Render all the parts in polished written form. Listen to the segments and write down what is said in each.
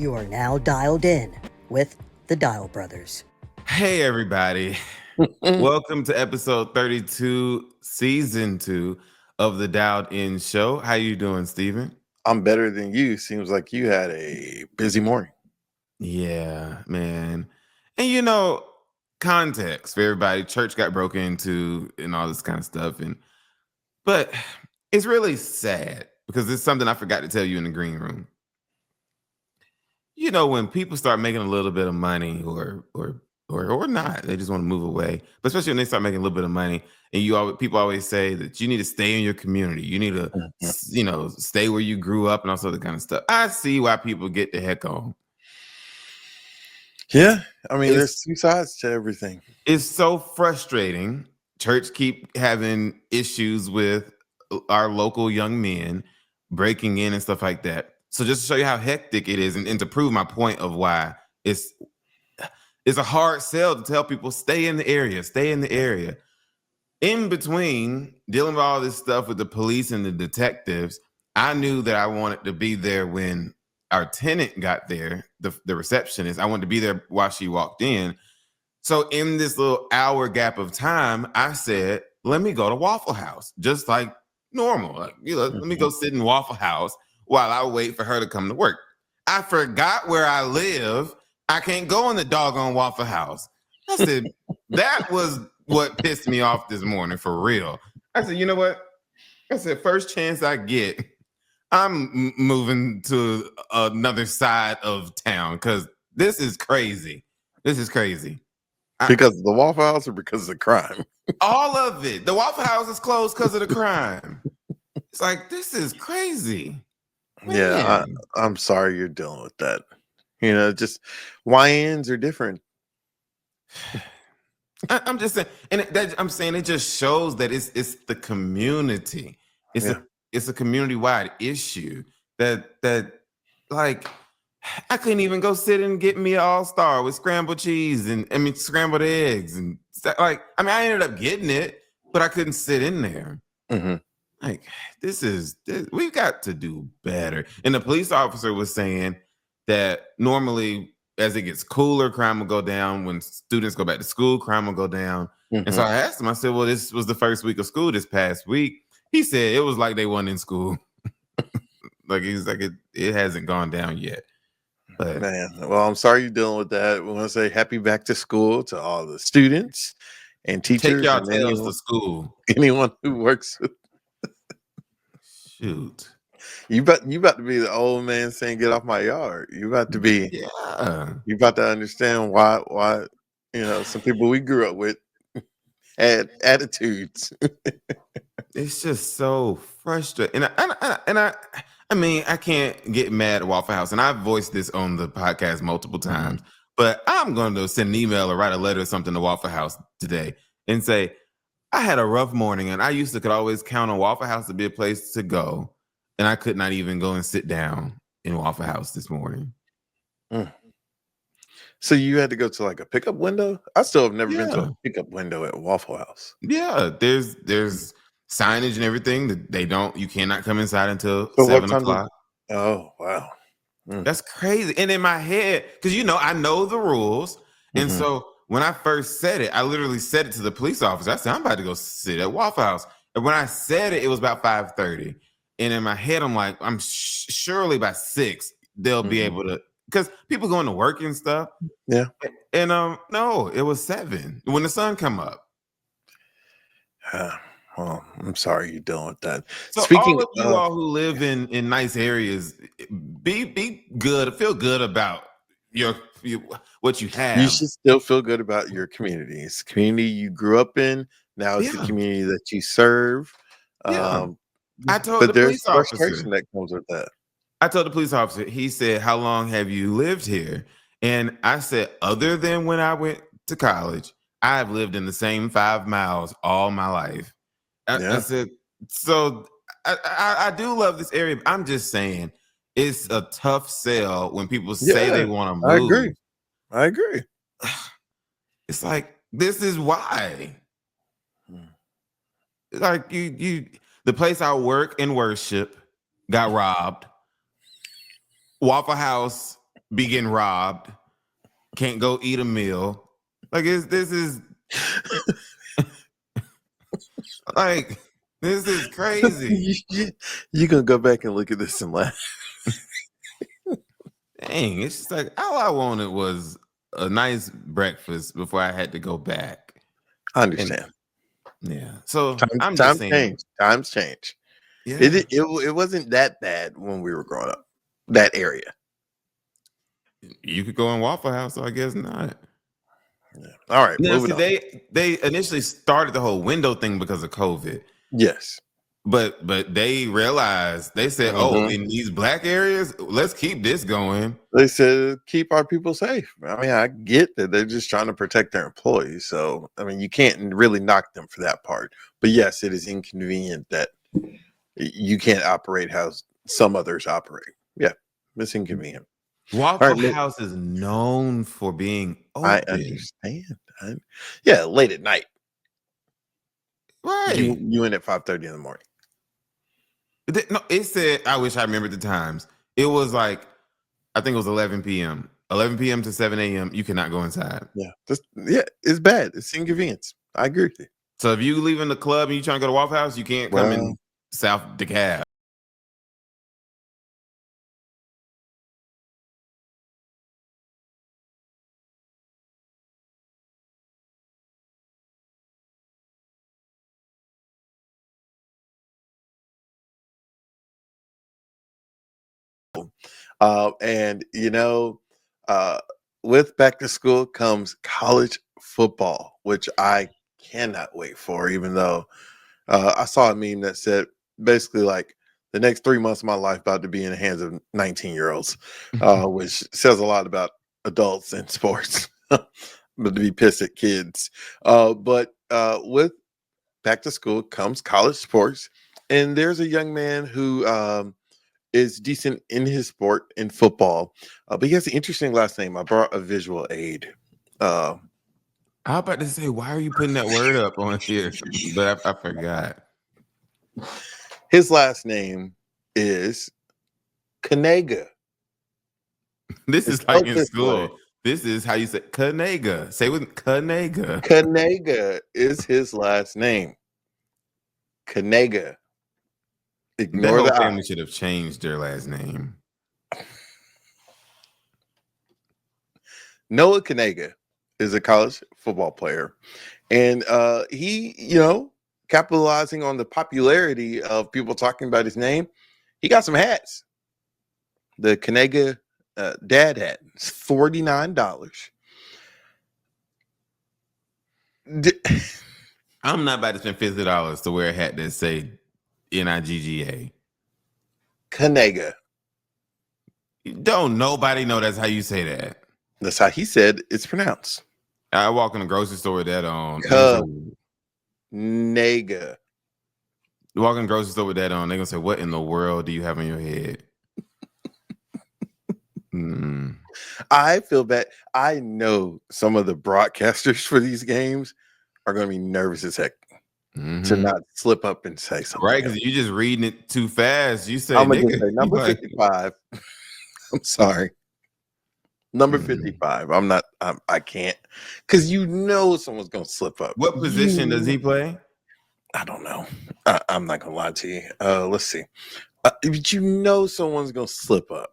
You are now dialed in with the Dial Brothers. Hey, everybody. Welcome to episode 32, season 2 of the Dialed In Show. How you doing, Steven? I'm better than you. Seems like you had a busy morning. Yeah, man. And you know, context for everybody, church got broken into and all this kind of stuff. But it's really sad because it's something I forgot to tell you in the green room. You know, when people start making a little bit of money or not, they just want to move away. But especially when they start making a little bit of money, and people always say that you need to stay in your community. You need to, stay where you grew up and all sort of kind of stuff. I see why people get the heck on. Yeah, I mean, there's two sides to everything. It's so frustrating. Church keep having issues with our local young men breaking in and stuff like that. So just to show you how hectic it is, and to prove my point of why it's a hard sell to tell people stay in the area, stay in the area. In between dealing with all this stuff with the police and the detectives, I knew that I wanted to be there when our tenant got there, the receptionist. I wanted to be there while she walked in. So in this little hour gap of time, I said, let me go to Waffle House, just like normal. Like, let me go sit in Waffle House while I wait for her to come to work. I forgot where I live. I can't go in the doggone Waffle House. I said, that was what pissed me off this morning, for real. I said, you know what? I said, first chance I get, I'm moving to another side of town because this is crazy. This is crazy. Because of the Waffle House or because of the crime? All of it. The Waffle House is closed because of the crime. It's like, this is crazy. Man. Yeah, I'm sorry you're dealing with that. You know, just YNs are different. I'm just saying, and I'm saying it just shows that it's the community. It's a community-wide issue that like I couldn't even go sit and get me an All-Star with scrambled cheese and scrambled eggs and like I ended up getting it, but I couldn't sit in there. Mm-hmm. Like we've got to do better. And the police officer was saying that normally as it gets cooler, crime will go down. When students go back to school, crime will go down. Mm-hmm. And so I asked him, I said, well, this was the first week of school this past week. He said it was like they weren't in school. Like he's like it hasn't gone down yet. But man, well, I'm sorry you're dealing with that. We want to say happy back to school to all the students and teachers. Take y'all tails to school. Anyone who works with shoot. You about to be the old man saying get off my yard. You about to be you about to understand why some people we grew up with had attitudes. It's just so frustrating. And I can't get mad at Waffle House. And I've voiced this on the podcast multiple times. But I'm going to send an email or write a letter or something to Waffle House today and say, I had a rough morning and I could always count on Waffle House to be a place to go. And I could not even go and sit down in Waffle House this morning. So you had to go to like a pickup window? I still have never been to a pickup window at Waffle House. Yeah, there's signage and everything that you cannot come inside until 7 o'clock. Oh, wow. That's crazy. And in my head, because I know the rules. And so when I first said it, I literally said it to the police officer. I said, I'm about to go sit at Waffle House. And when I said it was about 5:30. And in my head, I'm like, I'm surely by 6, they'll be able to, because people going to work and stuff. Yeah. And no, it was 7 when the sun come up. Well, I'm sorry you're dealing with that. So Speaking all of you all who live in nice areas, be good, feel good about what you have. You should still feel good about your community. It's the community you grew up in. Now it's the community that you serve. I told the police officer frustration that comes with that. I told the police officer, he said, how long have you lived here? And I said, other than when I went to college, I've lived in the same 5 miles all my life. I said, so I do love this area. I'm just saying it's a tough sell when people say they want to move. I agree. It's like, this is why. Like the place I work and worship got robbed. Waffle House be getting robbed, can't go eat a meal. Like this is like this is crazy. You gonna go back and look at this and laugh. Dang, it's just like all I wanted was a nice breakfast before I had to go back. I understand. Yeah. So I'm time just saying. change. Times change. Yeah. It wasn't that bad when we were growing up. That area. You could go in Waffle House, so I guess not. Yeah. All right. Now, Moving see, on. they initially started the whole window thing because of COVID. Yes. But they realized, they said, oh, in these black areas, let's keep this going. They said keep our people safe. I mean, I get that they're just trying to protect their employees. So, I mean, you can't really knock them for that part. But yes, it is inconvenient that you can't operate how some others operate. Yeah, it's inconvenient. Waffle House is known for being open. I understand. Yeah, late at night. Right. You in at 5:30 in the morning. No, it said, I wish I remembered the times. It was like, I think it was 11 p.m. 11 p.m. to 7 a.m. You cannot go inside. Yeah. It's bad. It's inconvenience. I agree with you. So if you leaving the club and you trying to go to Waffle House, you can't come in South DeKalb. And with back to school comes college football, which I cannot wait for, even though I saw a meme that said basically like the next 3 months of my life about to be in the hands of 19-year-olds, which says a lot about adults in sports, but to be pissed at kids. But with back to school comes college sports, and there's a young man who is decent in his sport in football, but he has an interesting last name. I brought a visual aid. I was about to say, why are you putting that word up on here? But I forgot. His last name is Kanega. This is like in school. This is how you say Kanega. Say with Kanega. Kanega is his last name. Kanega. Ignore the whole family should have changed their last name. Noah Kanega is a college football player, and he, capitalizing on the popularity of people talking about his name, he got some hats. The Kanega dad hat is $49. I'm not about to spend $50 to wear a hat that say Nigga. Kanega. Don't nobody know that's how you say that. That's how he said it's pronounced. I walk in the grocery store with that on. Nega. You walk in the grocery store with that on, they're gonna say, what in the world do you have on your head? I feel bad. I know some of the broadcasters for these games are gonna be nervous as heck. To not slip up and say something. Right, because you're just reading it too fast. You say, I'm gonna say number 55. I'm sorry. Number 55. I can't. Because someone's gonna slip up. What position does he play? I don't know. I'm not gonna lie to you. Let's see. But someone's gonna slip up.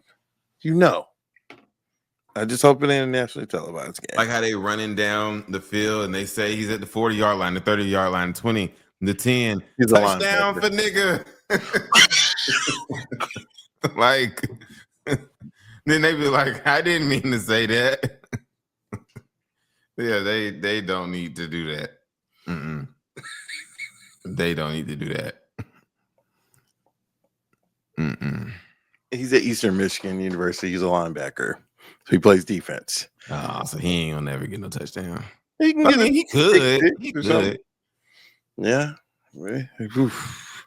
I just hope it ain't a nationally televised game. Like how they running down the field and they say he's at the 40-yard line, the 30-yard line, 20, the 10. He's touchdown for nigga. Like, then they be like, I didn't mean to say that. Yeah, they don't need to do that. They don't need to do that. He's at Eastern Michigan University. He's a linebacker. So he plays defense. Oh, so he ain't gonna never get no touchdown. He can get he could. He could. Yeah. Oof.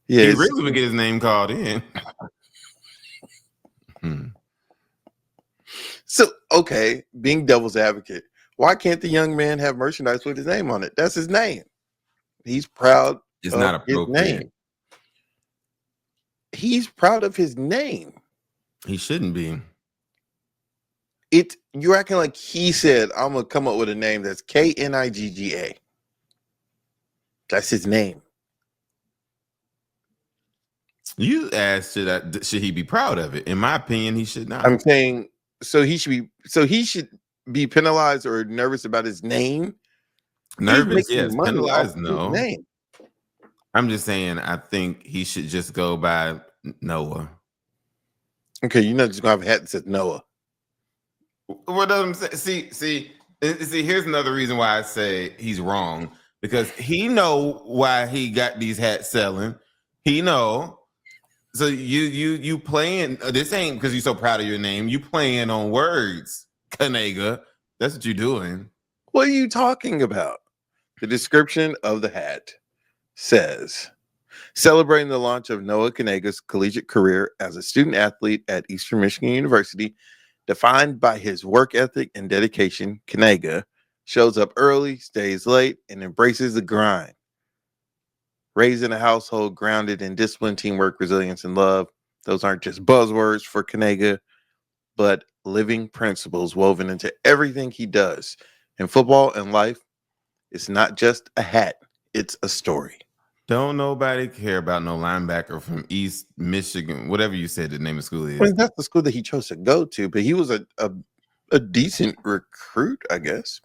Yeah. He really would get his name called in. So, okay, being devil's advocate, why can't the young man have merchandise with his name on it? That's his name. He's proud. It's not appropriate. His name. He's proud of his name. He shouldn't be. You're acting like he said, I'm gonna come up with a name that's Knigga. That's his name. You asked, should he be proud of it? In my opinion, he should not. I'm saying so he should be penalized or nervous about his name. Nervous, yes. Penalized, no. Name. I'm just saying, I think he should just go by Noah. Okay, you're not just gonna have a hat that says Noah. What I'm saying? See. Here's another reason why I say he's wrong, because he know why he got these hats selling. He know. So you playing, this ain't because you're so proud of your name. You playing on words, Knigga. That's what you're doing. What are you talking about? The description of the hat says, celebrating the launch of Noah Knigga's collegiate career as a student athlete at Eastern Michigan University, defined by his work ethic and dedication, Knigga shows up early, stays late, and embraces the grind. Raised in a household grounded in discipline, teamwork, resilience, and love. Those aren't just buzzwords for Knigga, but living principles woven into everything he does. In football and life, it's not just a hat, it's a story. Don't nobody care about no linebacker from East Michigan, whatever you said the name of school is. I mean, that's the school that he chose to go to, but he was a decent recruit, I guess.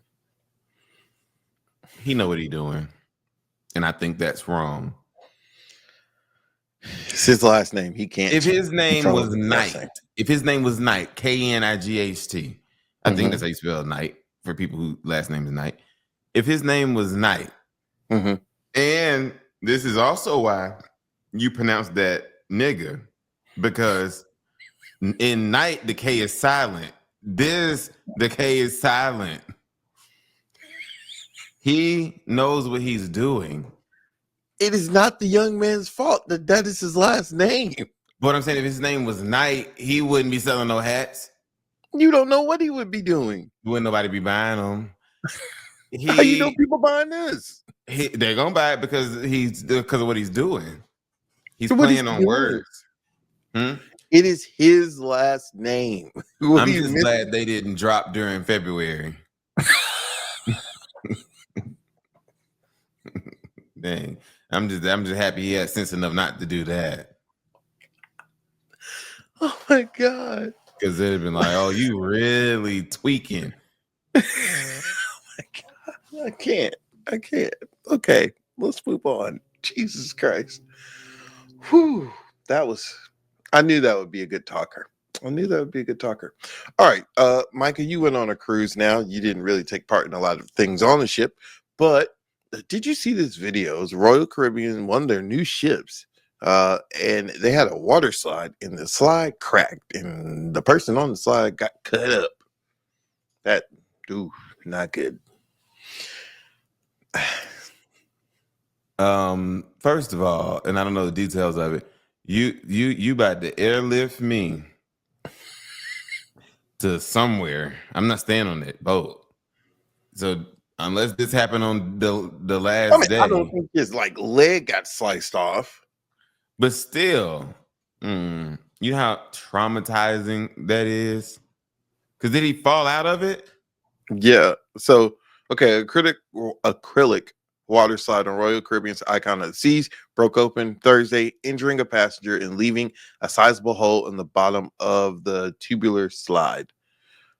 He know what he's doing. And I think that's wrong. It's his last name. He can't. If his name was Knight, Knight, I think that's how you spell Knight for people who last name is Knight. If his name was Knight, and this is also why you pronounce that nigga, because in Knight the K is silent. The K is silent. He knows what he's doing. It is not the young man's fault that is his last name. But I'm saying, if his name was Knight, he wouldn't be selling no hats. You don't know what he would be doing. Wouldn't nobody be buying them. How you know people buying this? They're gonna buy it because of what he's doing. He's playing on words. It is his last name. I'm just glad they didn't drop during February. Dang. I'm just happy he had sense enough not to do that. Oh my God. Because they'd have been like, oh, you really tweaking. Oh my God. I can't. Okay, let's move on. Jesus Christ. Whew. I knew that would be a good talker. All right. Micah, you went on a cruise now. You didn't really take part in a lot of things on the ship, but did you see this video? It was Royal Caribbean, one of their new ships, and they had a water slide, and the slide cracked, and the person on the slide got cut up. Not good. First of all, and I don't know the details of it, you about to airlift me to somewhere. I'm not staying on that boat. So unless this happened on the last day. I don't think his leg got sliced off. But still, you know how traumatizing that is? Because did he fall out of it? Yeah. So, okay, acrylic water slide on Royal Caribbean's Icon of the Seas broke open Thursday, injuring a passenger and leaving a sizable hole in the bottom of the tubular slide.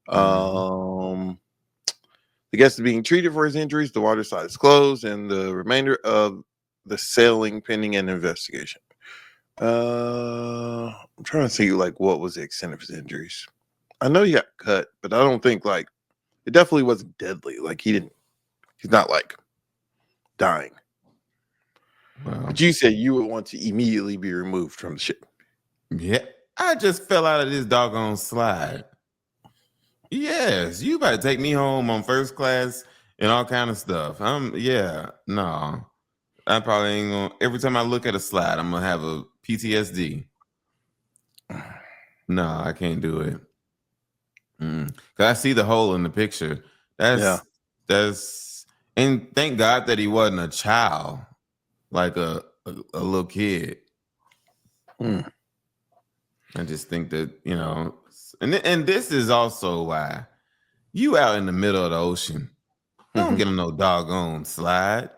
The guest is being treated for his injuries. The water slide is closed, and the remainder of the sailing pending an investigation. I'm trying to see what was the extent of his injuries. I know he got cut, but I don't think it definitely wasn't deadly. He's not dying. Wow. But you said you would want to immediately be removed from the ship. Yeah, I just fell out of this doggone slide. Yes, you better take me home on first class and all kind of stuff. No. I probably ain't gonna. Every time I look at a slide, I'm gonna have a PTSD. No, I can't do it. Cause I see the hole in the picture. That's and thank God that he wasn't a child, like a little kid. I just think that, and this is also why you out in the middle of the ocean. Don't get on no doggone slide.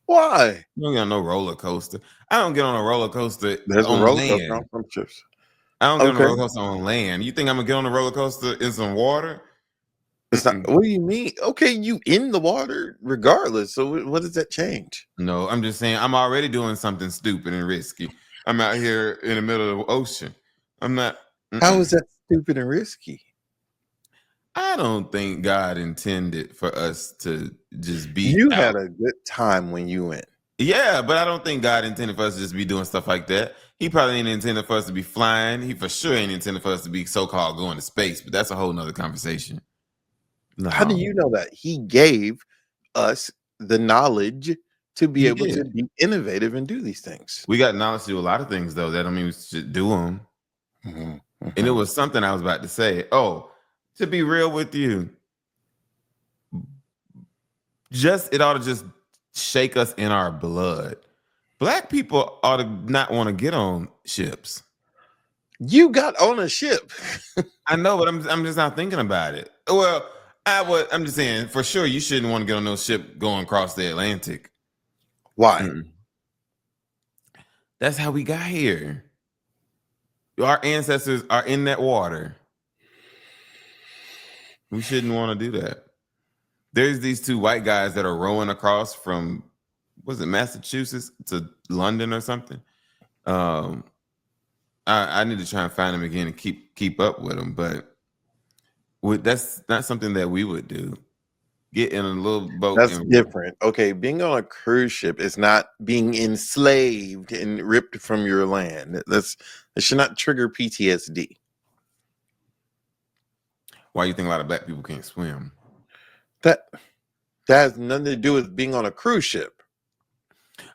Why? You don't get on no roller coaster. I don't get on a roller coaster There's a on roller coaster land. on ships. I don't get on a roller coaster on land. You think I'm gonna get on a roller coaster in some water? It's not. What do you mean? Okay, you in the water regardless. So what does that change? No, I'm just saying I'm already doing something stupid and risky. I'm out here in the middle of the ocean. I'm not. How is that stupid and risky? I don't think God intended for us to just be. You had a good time when you went. Yeah, but I don't think God intended for us to just be doing stuff like that. He probably ain't intended for us to be flying. He for sure ain't intended for us to be so-called going to space, but that's a whole nother conversation. No. How do you know that? He gave us the knowledge to be able to be innovative and do these things. We got knowledge to do a lot of things, though. That don't mean we should do them. And it was something I was about to say. Oh, to be real with you, it ought to just shake us in our blood. Black people ought to not want to get on ships. You got on a ship. I know, but I'm just not thinking about it. Well, I'm just saying, for sure, you shouldn't want to get on no ship going across the Atlantic. Why? That's how we got here. Our ancestors are in that water. We shouldn't want to do that. There's these two white guys that are rowing across from, was it Massachusetts to London or something? I need to try and find them again and keep up with them, but that's not something that we would do. Get in a little boat. That's different. Okay, being on a cruise ship is not being enslaved and ripped from your land. It should not trigger PTSD. Why do you think a lot of black people can't swim? That has nothing to do with being on a cruise ship.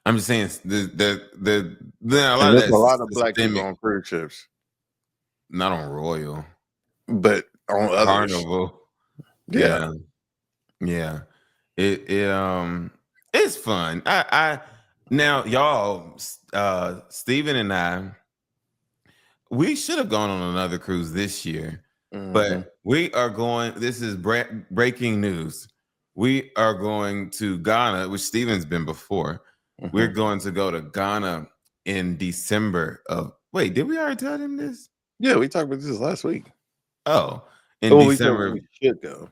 I'm just saying there's a lot of black people on cruise ships. Not on Royal, but on others. Carnival. Yeah. It's fun. I now y'all, Steven and I, we should have gone on another cruise this year, but we are going. This is breaking news. We are going to Ghana, which Steven's been before. We're going to go to Ghana in December of. Wait, did we already tell him this? Yeah, we talked about this last week. Oh, in December, we should go.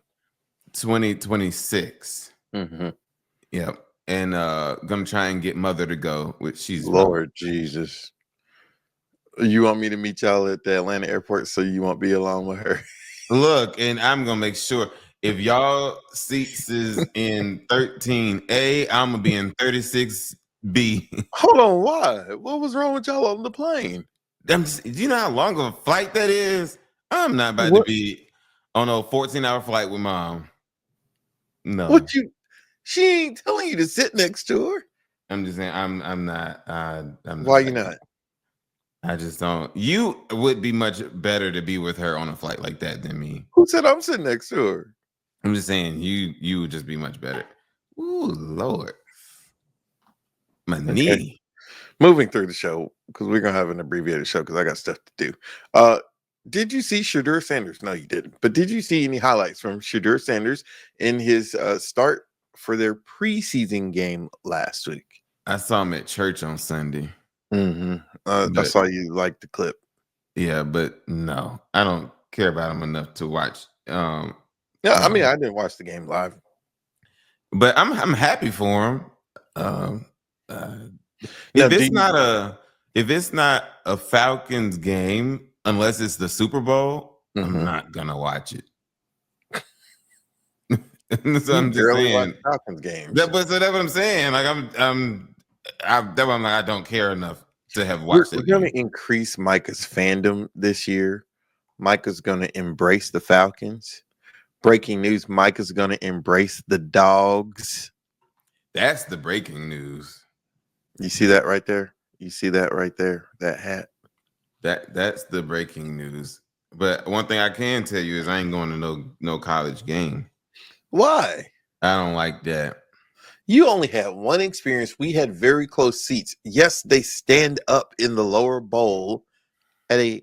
2026. Yep. And gonna try and get mother to go, which she's Lord Jesus. You want me to meet y'all at the Atlanta airport so you won't be alone with her? Look, and I'm gonna make sure if y'all seats is in 13A, I'm gonna be in 36B. Hold on, why? What was wrong with y'all on the plane? Do you know how long of a flight that is? I'm not about to be on a 14-hour flight with mom. No. She ain't telling you to sit next to her. I'm just saying I'm not. Why you not? I just don't. You would be much better to be with her on a flight like that than me. Who said I'm sitting next to her? I'm just saying you would just be much better. Ooh, Lord. My knee. Moving through the show, because we're gonna have an abbreviated show because I got stuff to do. Did you see Shedeur Sanders? No, you didn't. But did you see any highlights from Shedeur Sanders in his start for their preseason game last week? I saw him at church on Sunday. I saw you like the clip. Yeah, but no, I don't care about him enough to watch. I mean, I didn't watch the game live, but I'm happy for him. If it's not a Falcons game, unless it's the Super Bowl, I'm not gonna watch it. So I'm just saying Falcons games. That's what I'm saying. Like I don't care enough to have watched it. We're gonna increase Micah's fandom this year. Micah's gonna embrace the Falcons. Breaking news: Micah's gonna embrace the dogs. That's the breaking news. You see that right there? You see that right there? That hat. That's the breaking news. But one thing I can tell you is I ain't going to no college game. Why? I don't like that. You only had one experience. We had very close seats. Yes, they stand up in the lower bowl at a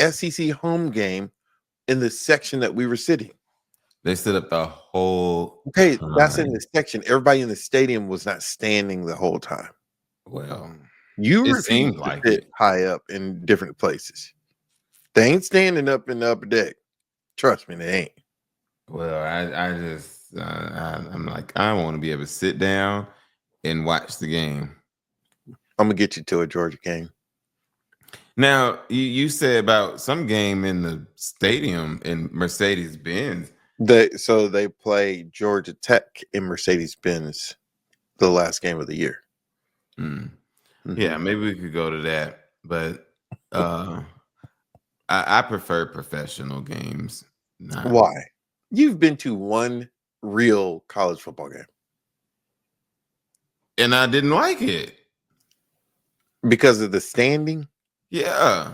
SEC home game in the section that we were sitting. They stood up the whole Okay, time. that's in the section. Everybody in the stadium was not standing the whole time. Well, You it refuse seemed to like sit it. high up in different places. They ain't standing up in the upper deck. Trust me, they ain't. Well, I'm like, I want to be able to sit down and watch the game. I'm gonna get you to a Georgia game. Now, you said about some game in the stadium in Mercedes-Benz. They play Georgia Tech in Mercedes-Benz the last game of the year. Yeah, maybe we could go to that, but I prefer professional games. Why? You've been to one real college football game. And I didn't like it. Because of the standing? Yeah.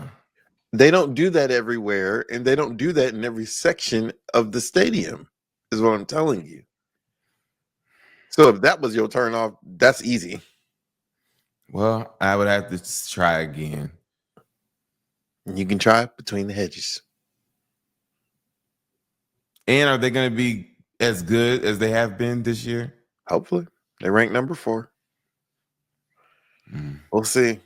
They don't do that everywhere, and they don't do that in every section of the stadium, is what I'm telling you. So if that was your turn off, that's easy. Well, I would have to try again. You can try it between the hedges. And are they going to be as good as they have been this year? Hopefully. They rank number 4. We'll see.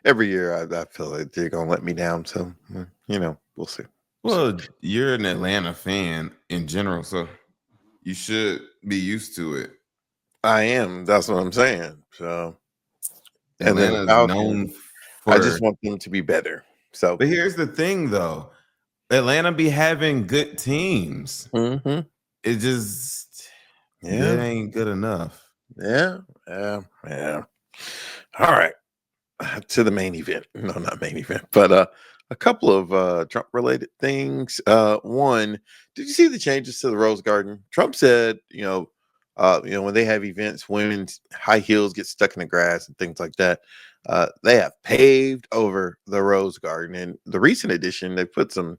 Every year I feel like they're going to let me down. So, we'll see. Well, you're an Atlanta fan in general, so you should be used to it. I am. That's what I'm saying. So, Atlanta's known for. I just want them to be better. So, but here's the thing, though: Atlanta be having good teams. It just that ain't good enough. Yeah. All right. To the main event. No, not main event, but a couple of Trump related things. One, did you see the changes to the Rose Garden? Trump said, when they have events, women's high heels get stuck in the grass and things like that. They have paved over the Rose Garden. And the recent edition, they put some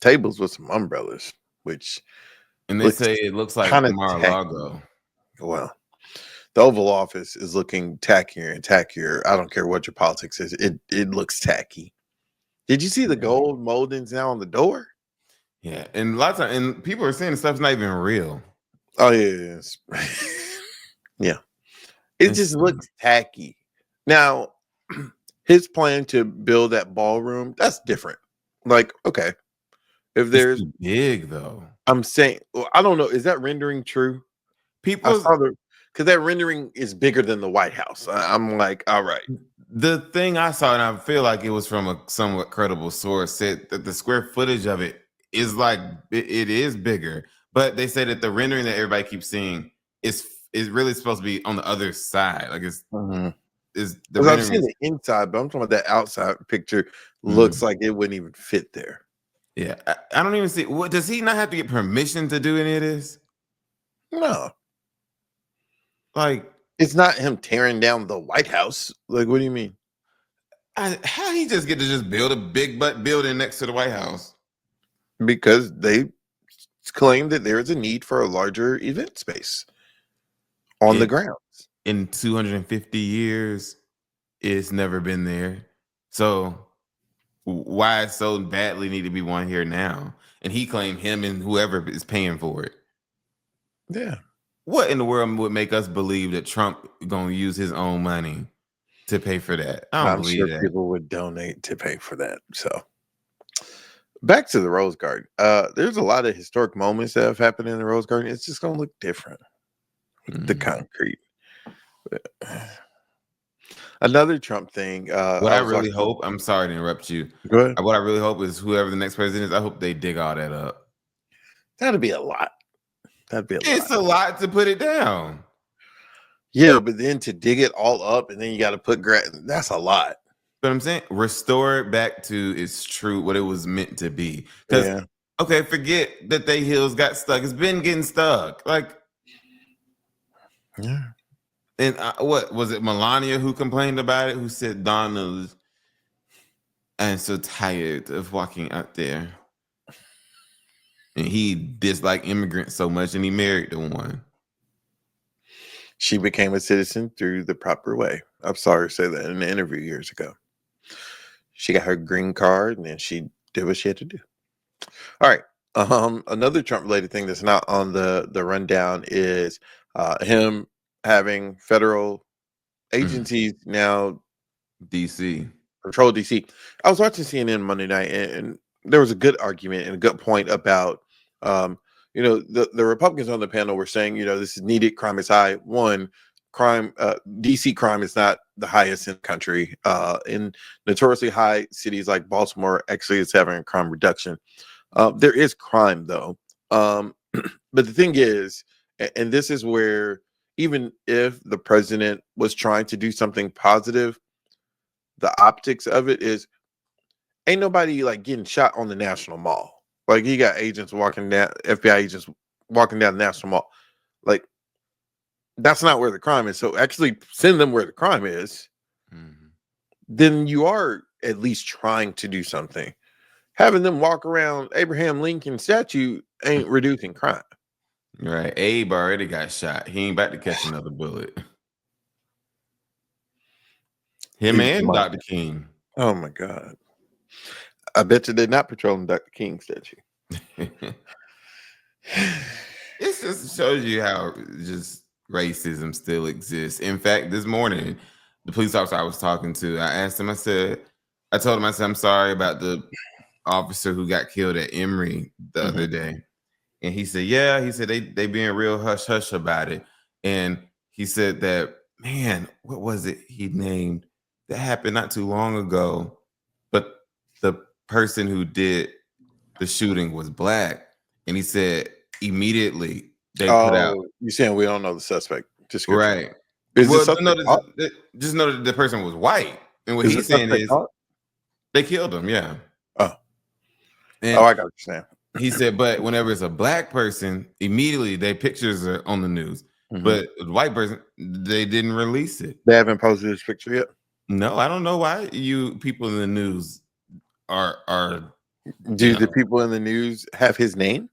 tables with some umbrellas, and they say it looks like Mar-a-Lago. Well, the Oval Office is looking tackier and tackier. I don't care what your politics is. It looks tacky. Did you see the gold moldings now on the door? Yeah, and a lot of times, and people are saying the stuff's not even real. Oh yeah, yeah. It just looks tacky. Now, his plan to build that ballroom, that's different. Like, okay, if there's too big though, I'm saying, well, I don't know. Is that rendering true? Because that rendering is bigger than the White House. I'm like, all right. The thing I saw, and I feel like it was from a somewhat credible source, said that the square footage of it is like it is bigger, but they say that the rendering that everybody keeps seeing is really supposed to be on the other side. Like is the I've seen the inside, but I'm talking about that outside picture. Looks like it wouldn't even fit there. Yeah, I don't even see. What does he not have to get permission to do any of this? No, like it's not him tearing down the White House. Like, what do you mean? How he just get to just build a big butt building next to the White House? Because they claim that there is a need for a larger event space on the grounds. In 250 years, it's never been there. So why so badly need to be one here now? And he claimed him and whoever is paying for it. Yeah. What in the world would make us believe that Trump gonna use his own money to pay for that? I'm sure that. People would donate to pay for that. So back to the Rose Garden. There's a lot of historic moments that have happened in the Rose Garden. It's just gonna look different with the concrete. Another Trump thing. What I really hope, I'm sorry to interrupt you. Go ahead. What I really hope is whoever the next president is, I hope they dig all that up. That'd be a lot. It's a lot to put it down. Yeah, but then to dig it all up and then you got to put that's a lot. But I'm saying restore it back to its true what it was meant to be. Because okay, forget that they hills got stuck. It's been getting stuck. Like, yeah. And what was it? Melania who complained about it? Who said Donald? I'm so tired of walking out there. And he disliked immigrants so much, and he married the one. She became a citizen through the proper way. I'm sorry to say that in an interview years ago. She got her green card, and then she did what she had to do. All right. Another Trump-related thing that's not on the rundown is him having federal agencies now DC control DC. I was watching CNN Monday night, and there was a good argument and a good point about, the Republicans on the panel were saying, this is needed. Crime is high. DC crime is not the highest in the country. In notoriously high cities like Baltimore, actually, it's having a crime reduction. There is crime, though. But the thing is, and this is where, even if the president was trying to do something positive, the optics of it is, ain't nobody like getting shot on the National Mall. Like, you got agents walking down, FBI agents walking down the National Mall. Like, that's not where the crime is. So actually send them where the crime is. Mm-hmm. Then you are at least trying to do something. Having them walk around Abraham Lincoln statue ain't reducing crime. Right. Abe already got shot. He ain't about to catch another bullet. Him and Dr. King. Oh my God. I bet you they're not patrolling Dr. King's statue. It just shows you how just racism still exists. In fact, this morning, the police officer I was talking to, I asked him, I told him, I'm sorry about the officer who got killed at Emory the other day. And he said, they being real hush-hush about it. And he said that, man, what was it he named? That happened not too long ago. But the person who did the shooting was black. And he said immediately they put out. You're saying we don't know the suspect. Right. Just know that the person was white. And what he's saying is they killed him. Yeah. Oh. I got what you're saying. He said, but whenever it's a black person, immediately their pictures are on the news. Mm-hmm. But the white person, they didn't release it. They haven't posted this picture yet? No, I don't know why you people in the news are. Do the people in the news have his name?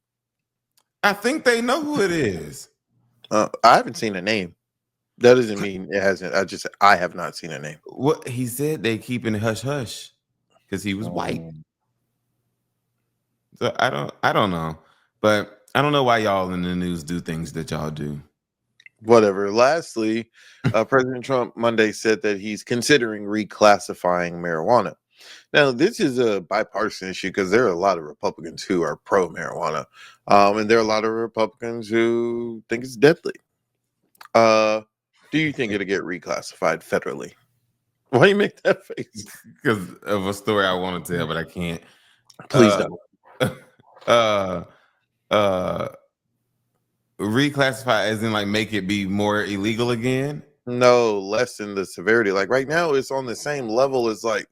I think they know who it is. I haven't seen a name. That doesn't mean it hasn't. I have not seen a name. What he said, they keeping it hush hush because he was white. So I don't know, but I don't know why y'all in the news do things that y'all do. Whatever. Lastly, President Trump Monday said that he's considering reclassifying marijuana. Now, this is a bipartisan issue because there are a lot of Republicans who are pro marijuana, and there are a lot of Republicans who think it's deadly. Do you think it'll get reclassified federally? Why do you make that face? Because of a story I want to tell, but I can't. Please don't. Reclassify as in like make it be more illegal again? No, lessen the severity. Like right now, it's on the same level as like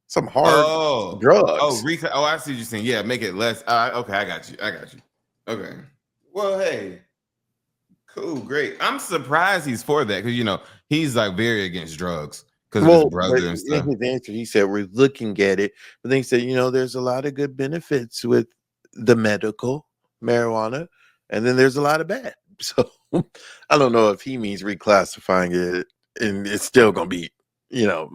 some hard drugs. I see what you're saying. Yeah, make it less. Okay, I got you. Okay. Well, hey, cool, great. I'm surprised he's for that because he's like very against drugs because of his brother and stuff. In his answer, he said we're looking at it, but then he said there's a lot of good benefits with the medical marijuana, and then there's a lot of bad. So I don't know if he means reclassifying it and it's still gonna be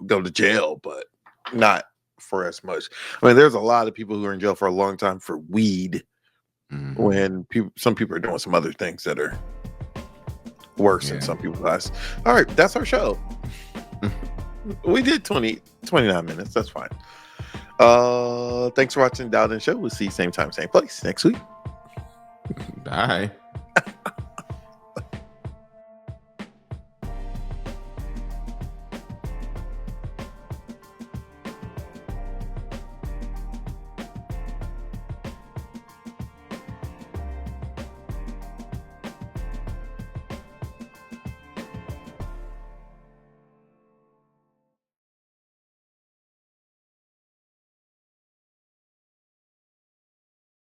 go to jail, but not for as much. I mean, there's a lot of people who are in jail for a long time for weed, when some people are doing some other things that are worse in some people's eyes. All right, that's our show. We did 29 minutes. That's fine. Thanks for watching Dialed In Show. We'll see you same time, same place next week. Bye.